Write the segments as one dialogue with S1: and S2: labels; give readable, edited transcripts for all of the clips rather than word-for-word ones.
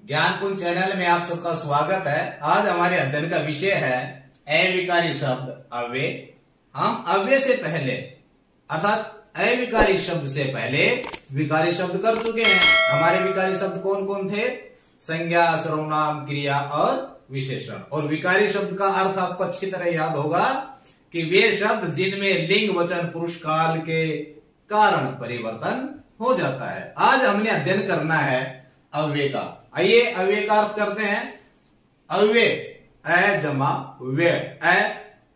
S1: ज्ञानपुंज channel में आप सबका स्वागत है। आज हमारे अध्ययन का विषय है अविकारी शब्द अव्यय। हम अव्यय से पहले अर्थात अविकारी शब्द से पहले विकारी शब्द कर चुके हैं। हमारे विकारी शब्द कौन कौन थे? संज्ञा, सर्वनाम, क्रिया और विशेषण। और विकारी शब्द का अर्थ आपको अच्छी तरह याद होगा कि वे शब्द जिनमें लिंग, वचन, पुरुष काल के कारण परिवर्तन हो जाता है। आज हमने अध्ययन करना है अव्यय का। आइए अव्यय का अर्थ करते हैं। अव्यय अ जमा व्यय, अ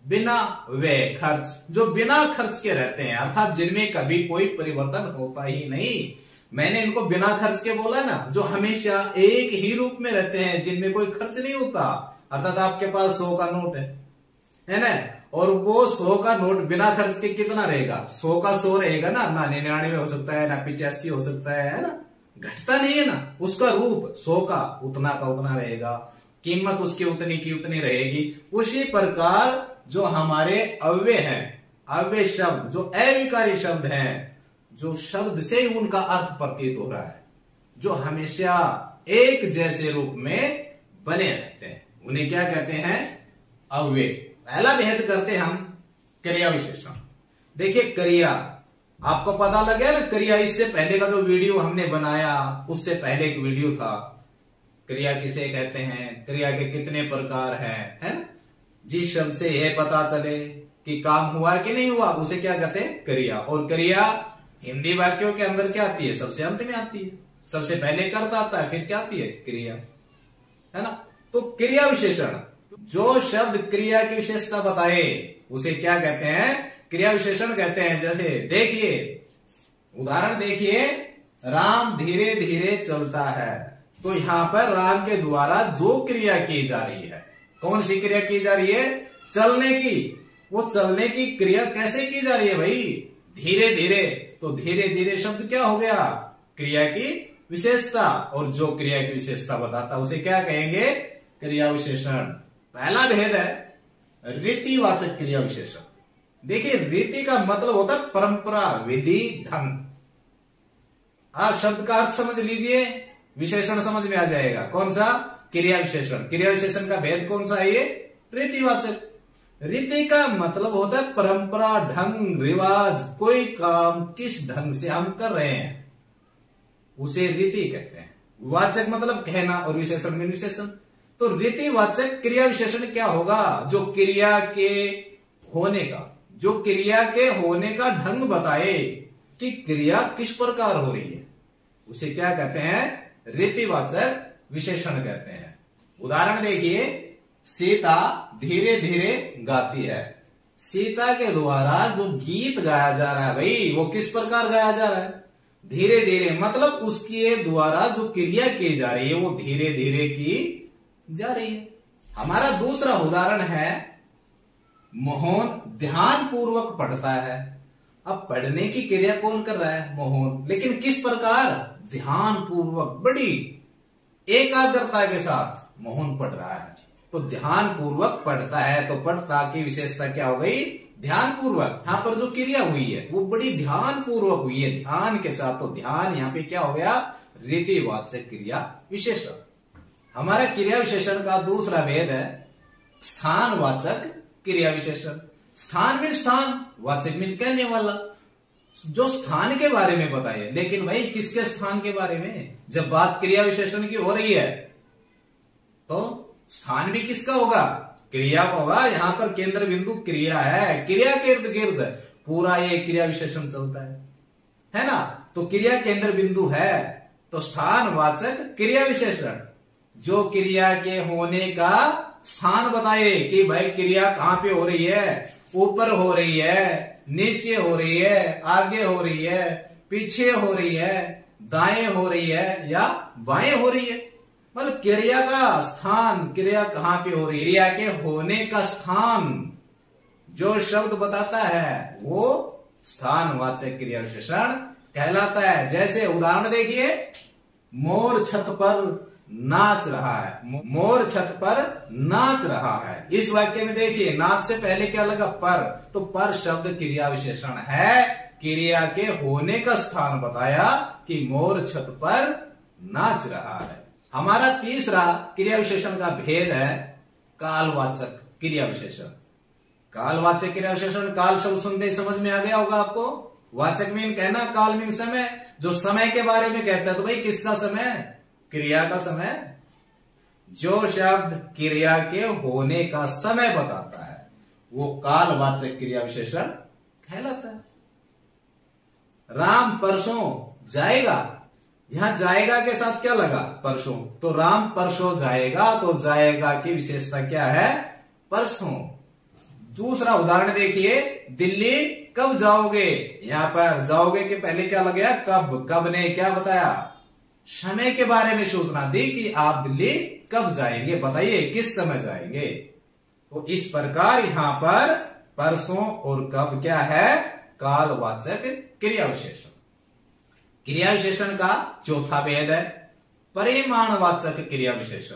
S1: बिना व्यय खर्च, जो बिना खर्च के रहते हैं अर्थात जिनमें कभी कोई परिवर्तन होता ही नहीं। मैंने इनको बिना खर्च के बोला ना, जो हमेशा एक ही रूप में रहते हैं, जिनमें कोई खर्च नहीं होता। अर्थात आपके पास 100 का नोट है ना, और वो 100 का नोट बिना खर्च के कितना रहेगा? 100 का 100 रहेगा ना 99 हो सकता है, ना 85 हो सकता है ना, घटता नहीं है ना। उसका रूप 100 का उतना रहेगा, कीमत उसकी उतनी की उतनी रहेगी। उसी प्रकार जो हमारे अव्यय हैं, अव्यय शब्द जो अविकारी शब्द हैं, जो शब्द से ही उनका अर्थ प्रतीत हो रहा है, जो हमेशा एक जैसे रूप में बने रहते हैं, उन्हें क्या कहते हैं? अव्यय। पहला भेद करते हम क्रिया विशेषण। देखिए क्रिया, आपको पता लग गया ना क्रिया। इससे पहले का जो वीडियो हमने बनाया, उससे पहले एक वीडियो था क्रिया किसे कहते हैं, क्रिया के कितने प्रकार हैं, है ना। जिस शब्द से यह पता चले कि काम हुआ कि नहीं हुआ, उसे क्या कहते हैं? क्रिया। और क्रिया हिंदी वाक्यों के अंदर क्या आती है? सबसे अंत में आती है। सबसे पहले कर्ता आता है, फिर क्या आती है? क्रिया, है ना। तो क्रिया विशेषण, जो शब्द क्रिया की विशेषता बताए उसे क्या कहते हैं? क्रिया विशेषण कहते हैं। जैसे देखिए, उदाहरण देखिए, राम धीरे धीरे चलता है। तो यहां पर राम के द्वारा जो क्रिया की जा रही है, कौन सी क्रिया की जा रही है? चलने की। वो चलने की क्रिया कैसे की जा रही है भाई? धीरे धीरे। तो धीरे धीरे शब्द क्या हो गया? क्रिया की विशेषता। और जो क्रिया की विशेषता बताता उसे क्या कहेंगे? क्रिया विशेषण। पहला भेद है रीतिवाचक क्रिया विशेषण। देखिए रीति का मतलब होता है परंपरा, विधि, ढंग। आप शब्द का अर्थ समझ लीजिए, विशेषण समझ में आ जाएगा। कौन सा? क्रिया विशेषण। क्रिया विशेषण का भेद कौन सा है? ये रीतिवाचक। रीति का मतलब होता है परंपरा, ढंग, रिवाज। कोई काम किस ढंग से हम कर रहे हैं उसे रीति कहते हैं। वाचक मतलब कहना, और विशेषण में विशेषण। तो रीतिवाचक क्रिया विशेषण क्या होगा? जो क्रिया के होने का, जो क्रिया के होने का ढंग बताए कि क्रिया किस प्रकार हो रही है, उसे क्या कहते हैं? रीतिवाचक विशेषण कहते हैं। उदाहरण देखिए, सीता धीरे धीरे गाती है। सीता के द्वारा जो गीत गाया जा रहा है भाई, वो किस प्रकार गाया जा रहा है? धीरे धीरे। मतलब उसके द्वारा जो क्रिया की जा रही है वो धीरे धीरे की जा रही है। हमारा दूसरा उदाहरण है, मोहन ध्यान पूर्वक पढ़ता है। अब पढ़ने की क्रिया कौन कर रहा है? मोहन। लेकिन किस प्रकार? ध्यान पूर्वक, बड़ी एकाग्रता के साथ मोहन पढ़ रहा है। तो ध्यान पूर्वक पढ़ता है, तो पढ़ता की विशेषता क्या हो गई? ध्यान पूर्वक। यहां पर जो क्रिया हुई है वो बड़ी ध्यान पूर्वक हुई है, ध्यान के साथ। तो ध्यान यहां पे क्या हो गया? रीतिवाचक क्रिया विशेषण। हमारा क्रिया विशेषण का दूसरा भेद है स्थानवाचक क्रिया विशेषण। स्थान में स्थान, वाचक में कहने वाला, जो स्थान के बारे में बताइए। लेकिन भाई किसके स्थान के बारे में? जब बात क्रिया विशेषण की हो रही है तो स्थान भी किसका होगा? क्रिया का होगा। यहां पर केंद्र बिंदु क्रिया है, क्रिया के इर्द गिर्द पूरा ये क्रिया विशेषण चलता है ना। तो क्रिया केंद्र बिंदु है, तो स्थानवाचक क्रिया विशेषण जो क्रिया के होने का स्थान बताए कि भाई क्रिया कहां पे हो रही है, ऊपर हो रही है, नीचे हो रही है, आगे हो रही है, पीछे हो रही है, दाएं हो रही है या बाएं हो रही है। मतलब क्रिया का स्थान, क्रिया कहां पे हो रही है, क्रिया के होने का स्थान जो शब्द बताता है वो स्थानवाचक क्रिया विशेषण कहलाता है। जैसे उदाहरण देखिए, मोर छत पर नाच रहा है। मोर छत पर नाच रहा है। इस वाक्य में देखिए, नाच से पहले क्या लगा? पर। तो पर शब्द क्रिया विशेषण है, क्रिया के होने का स्थान बताया कि मोर छत पर नाच रहा है। हमारा तीसरा क्रिया विशेषण का भेद है कालवाचक क्रिया विशेषण। कालवाचक क्रिया विशेषण, काल शब्द सुनते ही समझ में आ गया होगा आपको। वाचक मीन कहना, काल मीन समय। जो समय के बारे में कहता है तो भाई किसका समय? क्रिया का समय। जो शब्द क्रिया के होने का समय बताता है वो कालवाचक क्रिया विशेषण कहलाता है। राम परसों जाएगा, यहां जाएगा के साथ क्या लगा? परसों। तो राम परसों जाएगा, तो जाएगा की विशेषता क्या है? परसों। दूसरा उदाहरण देखिए, दिल्ली कब जाओगे? यहां पर जाओगे के पहले क्या लग गया? कब। कब ने क्या बताया? समय के बारे में सूचना दी कि आप दिल्ली कब जाएंगे, बताइए किस समय जाएंगे। तो इस प्रकार यहां पर परसों और कब क्या है? कालवाचक क्रिया विशेषण। क्रिया विशेषण का चौथा भेद है परिमाणवाचक क्रिया विशेषण।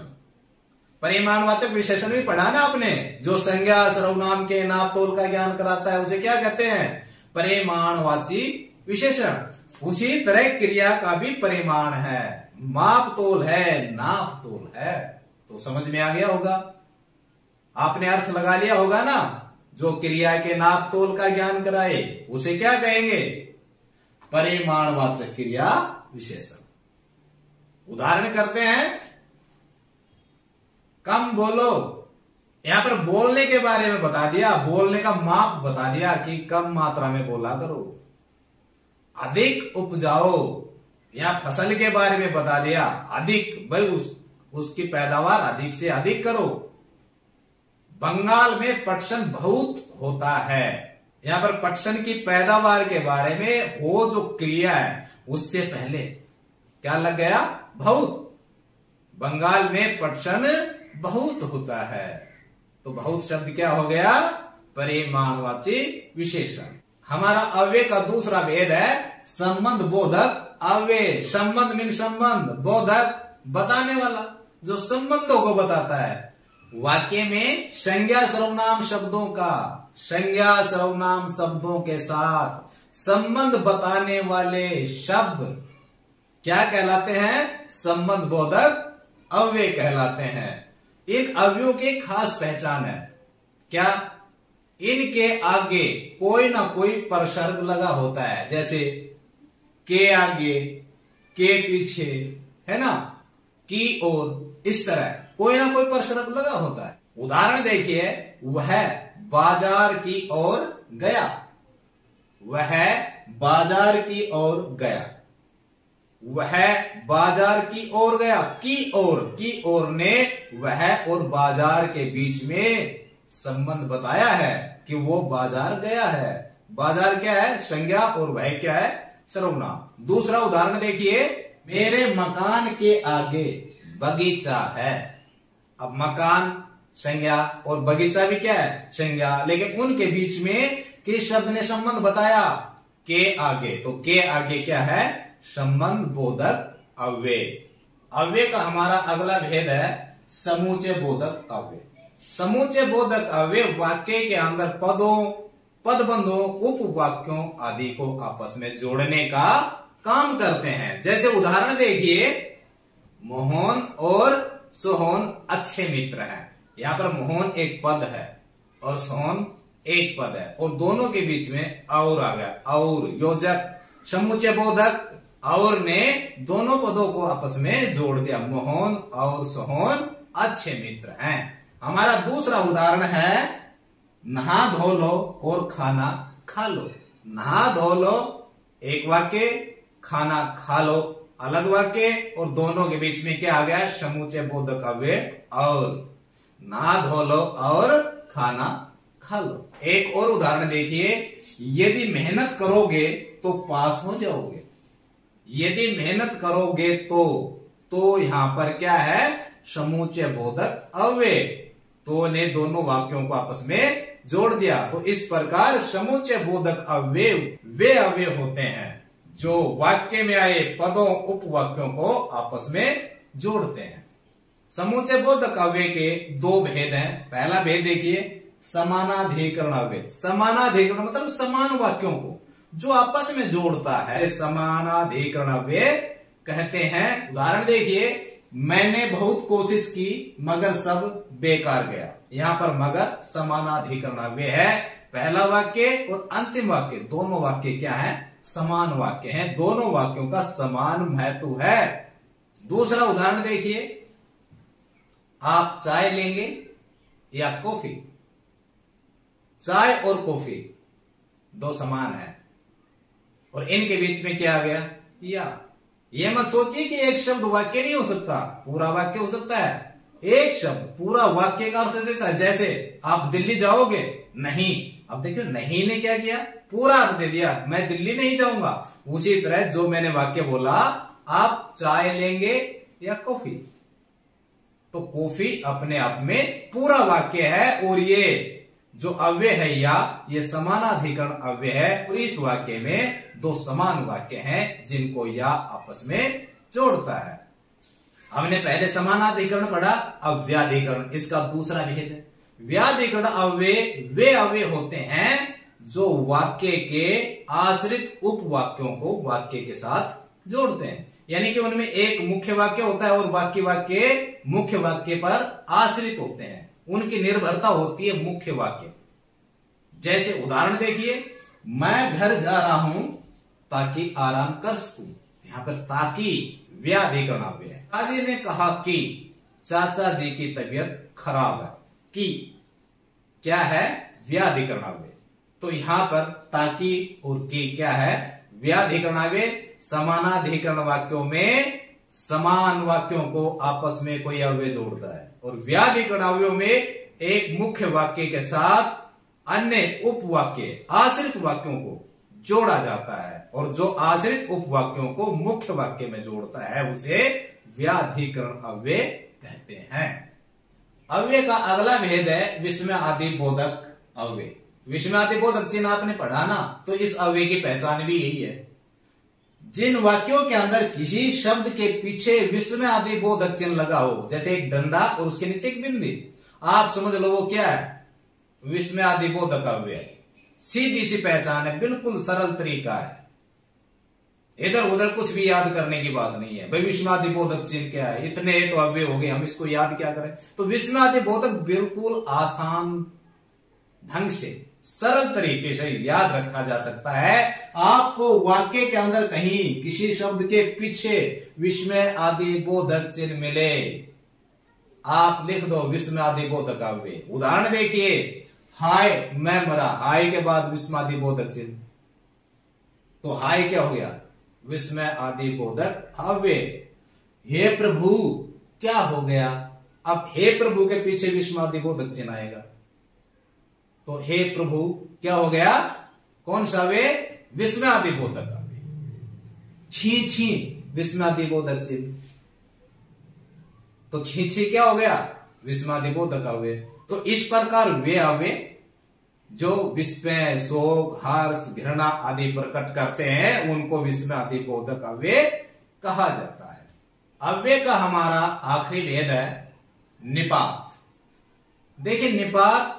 S1: परिमाणवाचक विशेषण भी पढ़ा ना आपने, जो संज्ञा सर्वनाम के नाप तोल का ज्ञान कराता है उसे क्या कहते हैं? परिमाणवाची विशेषण। उसी तरह क्रिया का भी परिमाण है, माप तोल है, नाप तोल है। तो समझ में आ गया होगा, आपने अर्थ लगा लिया होगा ना। जो क्रिया के नाप तोल का ज्ञान कराए उसे क्या कहेंगे? परिमाणवाचक क्रिया विशेषण। उदाहरण करते हैं, कम बोलो। यहां पर बोलने के बारे में बता दिया, बोलने का माप बता दिया कि कम मात्रा में बोला करो। अधिक उपजाओ, यहां फसल के बारे में बता दिया, अधिक भाई उसकी पैदावार अधिक से अधिक करो। बंगाल में पटसन बहुत होता है, यहां पर पटसन की पैदावार के बारे में वो जो क्रिया है उससे पहले क्या लग गया? बहुत। बंगाल में पटसन बहुत होता है, तो बहुत शब्द क्या हो गया? परिमाणवाची विशेषण। हमारा अव्यय का दूसरा भेद है संबंध बोधक अव्यय। संबंध मीन संबंध, बोधक बताने वाला, जो संबंधों को बताता है। वाक्य में संज्ञा सर्वनाम शब्दों का, संज्ञा सर्वनाम शब्दों के साथ संबंध बताने वाले शब्द क्या कहलाते हैं? संबंध बोधक अव्यय कहलाते हैं। इन अव्ययों की खास पहचान है क्या? इनके आगे कोई ना कोई परसर्ग लगा होता है, जैसे के आगे, के पीछे, है ना, की ओर, इस तरह कोई ना कोई परसर्ग लगा होता है। उदाहरण देखिए, वह बाजार की ओर गया, वह बाजार की ओर गया, वह बाजार की ओर गया। की ओर ने वह और बाजार के बीच में संबंध बताया है कि वो बाजार गया है। बाजार क्या है? संज्ञा, और वह क्या है? सर्वनाम। दूसरा उदाहरण देखिए, मेरे मकान के आगे बगीचा है। अब मकान संज्ञा और बगीचा भी क्या है? संज्ञा, लेकिन उनके बीच में किस शब्द ने संबंध बताया? के आगे। तो के आगे क्या है? संबंध बोधक अव्यय। अव्यय का हमारा अगला भेद है समूचे बोधक अव्यय। समूचे बोधक अव्यय वाक्य के अंदर पदों, पदबंधों, उपवाक्यों आदि को आपस में जोड़ने का काम करते हैं। जैसे उदाहरण देखिए, मोहन और सोहन अच्छे मित्र हैं। यहां पर मोहन एक पद है और सोहन एक पद है, और दोनों के बीच में और आ गया, और योजक समुच्चय बोधक और ने दोनों पदों को आपस में जोड़ दिया। मोहन और सोहन अच्छे मित्र हैं। हमारा दूसरा उदाहरण है, नहा धो लो और खाना खा लो। नहा धो लो एक वाक्य, खाना खा लो अलग वाक्य, और दोनों के बीच में क्या आ गया? समूचे बोधक अव्यय। और नहा धो लो और खाना खा लो। एक और उदाहरण देखिए, यदि मेहनत करोगे तो पास हो जाओगे। यदि मेहनत करोगे तो यहां पर क्या है? समूचे बोधक अव्यय। तो ने दोनों वाक्यों को आपस में जोड़ दिया। तो इस प्रकार समूचे बोधक अव्यय वे अव्यय होते हैं जो वाक्य में आए पदों, उपवाक्यों को आपस में जोड़ते हैं। समूचे बोधक अव्यय के दो भेद हैं। पहला भेद देखिए, समानाधिकरण अव्यय। समानाधिकरण मतलब समान वाक्यों को जो आपस में जोड़ता है, समानाधिकरण अव्यय कहते हैं। उदाहरण देखिए, मैंने बहुत कोशिश की मगर सब बेकार गया। यहां पर मगर समानाधिकरण अव्यय है। पहला वाक्य और अंतिम वाक्य दोनों वाक्य क्या है? समान वाक्य हैं। दोनों वाक्यों का समान महत्व है। दूसरा उदाहरण देखिए, आप चाय लेंगे या कॉफी? चाय और कॉफी दो समान है और इनके बीच में क्या आ गया? या। ये मत सोचिए कि एक शब्द वाक्य नहीं हो सकता, पूरा वाक्य हो सकता है। एक शब्द पूरा वाक्य का अर्थ देता है। जैसे आप दिल्ली जाओगे? नहीं। अब देखिए नहीं ने क्या किया? पूरा अर्थ दे दिया, मैं दिल्ली नहीं जाऊंगा। उसी तरह जो मैंने वाक्य बोला, आप चाय लेंगे या कॉफी, तो कॉफी अपने आप में पूरा वाक्य है और ये जो अव्यय है या, ये समानाधिकरण अव्यय है और इस वाक्य में दो समान वाक्य हैं जिनको या आपस में जोड़ता है। हमने पहले समानाधिकरण पढ़ा, अब व्याधिकरण इसका दूसरा भेद है। व्याधिकरण अव्यय वे अव्यय होते हैं जो वाक्य के आश्रित उपवाक्यों को वाक्य के साथ जोड़ते हैं। यानी कि उनमें एक मुख्य वाक्य होता है और बाकी वाक्य मुख्य वाक्य पर आश्रित होते हैं, उनकी निर्भरता होती है मुख्य वाक्य। जैसे उदाहरण देखिए, मैं घर जा रहा हूं ताकि आराम कर सकूं। यहां पर ताकि व्याधिकरण अव्यय है। दादाजी ने कहा कि चाचा जी की तबीयत खराब है। कि क्या है? व्याधिकरण अव्यय। तो यहां पर ताकि और की क्या है? व्याधिकरण अव्यय। समानाधिकरण वाक्यों में समान वाक्यों को आपस में कोई अव्यय जोड़ता है और व्याधिकरण अव्ययों में एक मुख्य वाक्य के साथ अन्य उपवाक्य आश्रित वाक्यों को जोड़ा जाता है और जो आश्रित उपवाक्यों को मुख्य वाक्य में जोड़ता है उसे व्याधिकरण अव्यय कहते हैं। अव्यय का अगला भेद है विस्मयादि बोधक अव्यय। विस्मयादि बोधक चिन्ह आपने पढ़ा ना, तो इस अव्यय की पहचान भी यही है। जिन वाक्यों के अंदर किसी शब्द के पीछे विस्मयादि बोधक चिन्ह लगा हो, जैसे एक डंडा और उसके नीचे एक बिंदी, आप समझ लो वो क्या है? विस्मयादि बोधक अव्यय। सीधी सी पहचान है, बिल्कुल सरल तरीका है, इधर उधर कुछ भी याद करने की बात नहीं है। भाई विस्मयादि बोधक चिन्ह क्या है? इतने तो अव्यय हो गए, हम इसको याद क्या करें? तो विस्मयादि बोधक बिल्कुल आसान ढंग से सरल तरीके से याद रखा जा सकता है। आपको वाक्य के अंदर कहीं किसी शब्द के पीछे विस्मय आदि बोधक चिन्ह मिले, आप लिख दो विस्मय आदि बोधक अव्यय। उदाहरण देखिए, हाय मैं मरा, हाय के बाद विस्मय आदि बोधक चिन्ह, तो हाय क्या हो गया? विस्मय आदि बोधक अव्यय। हे प्रभु क्या हो गया? अब हे प्रभु के पीछे विस्मय आदि बोधक चिन्ह आएगा, तो हे प्रभु क्या हो गया? कौन सा अव्यय? विस्मय आदि बोधक अव्यय। छी छी विस्मय आदि बोधक चिन्ह, तो छी छी क्या हो गया? विस्मय आदि बोधक अव्यय। तो इस प्रकार वे अव्यय जो विस्मय, शोक, हर्ष, घृणा आदि प्रकट करते हैं उनको विस्मय आदि बोधक अव्यय कहा जाता है। अव्यय का हमारा आखिरी भेद है निपात। देखिए निपात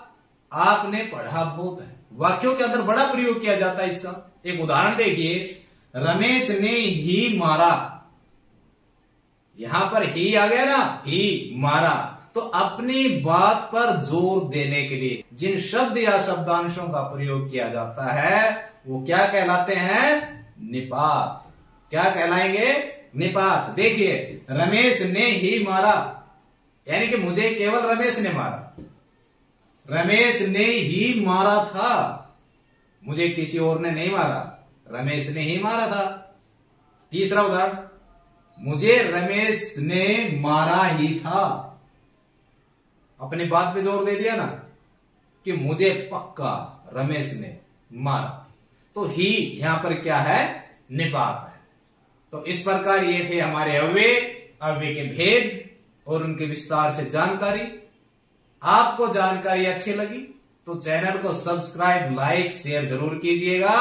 S1: आपने पढ़ा बहुत है, वाक्यों के अंदर बड़ा प्रयोग किया जाता है इसका। एक उदाहरण देखिए, रमेश ने ही मारा। यहां पर ही आ गया ना, ही मारा। तो अपनी बात पर जोर देने के लिए जिन शब्द या शब्दांशों का प्रयोग किया जाता है वो क्या कहलाते हैं? निपात। क्या कहलाएंगे? निपात। देखिए, रमेश ने ही मारा, यानी कि मुझे केवल रमेश ने मारा। रमेश ने ही मारा था, मुझे किसी और ने नहीं मारा, रमेश ने ही मारा था। तीसरा उदाहरण, मुझे रमेश ने मारा ही था। अपनी बात पे जोर दे दिया ना कि मुझे पक्का रमेश ने मारा, तो ही यहां पर क्या है? निपात है। तो इस प्रकार ये थे हमारे अव्यय, अव्यय के भेद और उनके विस्तार से जानकारी। आपको जानकारी अच्छी लगी तो चैनल को सब्सक्राइब, लाइक, शेयर जरूर कीजिएगा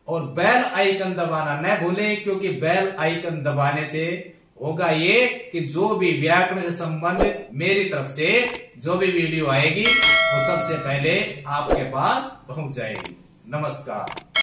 S1: और बेल आइकन दबाना न भूलें, क्योंकि बेल आइकन दबाने से होगा ये कि जो भी व्याकरण से संबंधित मेरी तरफ से जो भी वीडियो आएगी वो सबसे पहले आपके पास पहुंच जाएगी। नमस्कार।